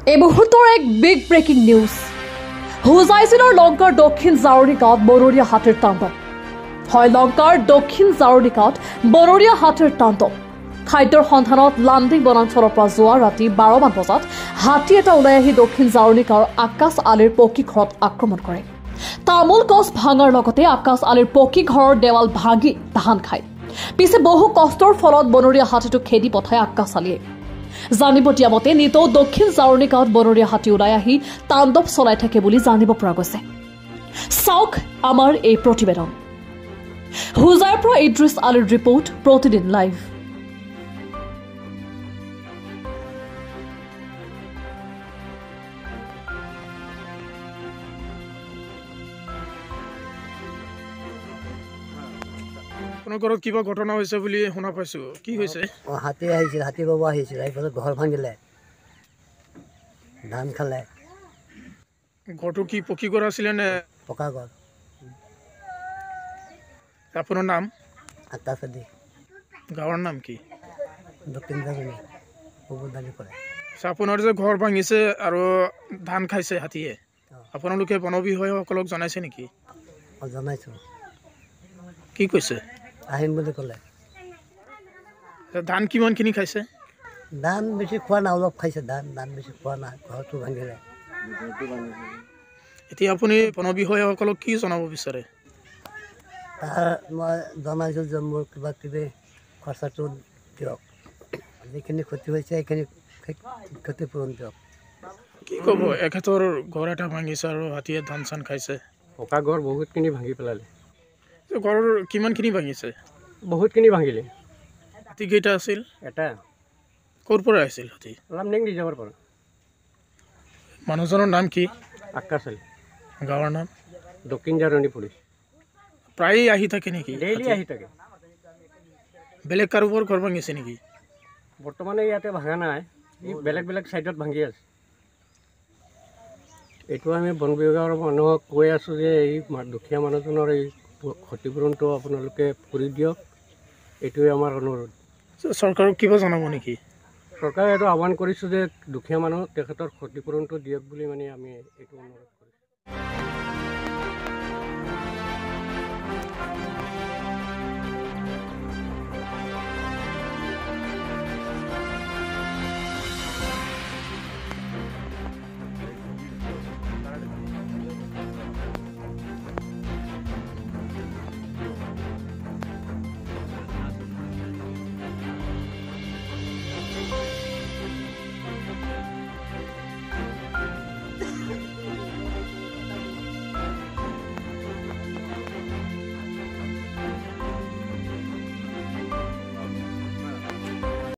এই মুহূৰ্তৰ এক বিগ ব্ৰেকিং নিউজ হুজাইজিলৰ লংকাৰ দক্ষিণ জাৰণি গাঁৱত বনৰীয়া হাতীৰ তাণ্ডৱ হয় লংকাৰ দক্ষিণ জাৰণি গাঁৱত বনৰীয়া হাতীৰ তাণ্ডৱ খাদ্যৰ সন্ধানত লান্দিং বনাঞ্চলৰ পৰা যোৱা ৰাতি 12 মান বজাত হাতী এটা ওলাই আহি দক্ষিণ জাৰণি গাঁৱৰ আকাশ আলিৰ পকী ঘৰত আক্ৰমণ কৰে তামোল গছ ভাঙাৰ লগতে আকাশ আলিৰ পকী ঘৰৰ দেৱাল ভাগি ধান খায় পিছে বহু কষ্টৰ ফলত বনৰীয়া হাতীটো খেদি পঠায় আকাশ আলিয়ে জানিব দিয়া মতে নিতৌ দক্ষিণ জাৰণি গাঁৱত বনৰীয়া হাতী ওলাই আহি তাণ্ডৱ চলাই থাকে বুলি জানিব পৰা গৈছে চাওক আমাৰ এই প্ৰতিবেদন হুজাইৰ পৰা ইদ্ৰিছ আলীৰ ৰিপৰ্ট প্ৰতিদিন লাইভ আপোনাৰ ঘৰত কিবা ঘটনা হৈছে বুলি শুনা পাইছো কি হৈছে হাতী আহিছিল হাতী বাবা আহিছিল এই পাছত ঘৰ ভাঙিলে ধান খালে ঘৰটো কি পকী ঘৰ আছিলে নে পকা ঘৰ আপোনাৰ নাম আকাশ আলি গাঁৱৰ নাম কি দক্ষিণ জাৰণি উপদানি কৰে আপোনাৰ যে ঘৰ ভাঙিছে আৰু ধান খাইছে হাতীয়ে আপোনালোকে বন বিভাগসকলক জনাইছে নেকি জনাইছোঁ কি কৈছে আহিম বুলি ক'লে ধান কিমানখিনি খাইছে ধান বেছি খোৱা নাই অলপ খাইছে ধান বেছি খোৱা নাই ঘৰটো ভাঙিলে এতিয়া আপুনি বন বিভাগসকলক কি জনাব বিচাৰে তাৰ মই জনাইছোঁ যে মোৰ কিবা কিবি খৰচাটো দিয়ক যিখিনি ক্ষতি হৈছে সেইখিনি ক্ষতিপূৰণ দিয়ক কি ক'ব এখেতৰ ঘৰ এটা ভাঙিছে আৰু হাতীয়ে ধান চান খাইছে পকা ঘৰ বহুতখিনি ভাঙি পেলালে ঘৰৰ কিমানখিনি ভাঙিছে বহুতখিনি ভাঙিলে হাতী কেইটা আছিল এটা ক'ৰ পৰা আহিছিল হাতী লামডিং ৰিজাৰ্ভৰ পৰা মানুহজনৰ নাম কি আকাশ আলি গাঁৱৰ নাম দক্ষিণ জাৰণি পুলিচ প্ৰায়ে আহি থাকে নেকি ডেইলি আহি থাকে বেলেগ কাৰোবাৰ ঘৰ ভাঙিছে নেকি বৰ্তমানে ইয়াতে ভাঙা নাই বেলেগ বেলেগ ছাইডত ভাঙি আছে এইটো আমি বন বিভাগৰ মানুহক কৈ আছোঁ যে এই দুখীয়া মানুহজনৰ এই ক্ষতিপূৰণটো আপোনালোকে কৰি দিয়ক এইটোৱে আমাৰ অনুৰোধ চৰকাৰক কিবা জনাব নেকি চৰকাৰে এইটো আহ্বান কৰিছোঁ যে দুখীয়া মানুহক তেখেতৰ ক্ষতিপূৰণটো দিয়ক বুলি মানে আমি এইটো অনুৰোধ কৰিছোঁ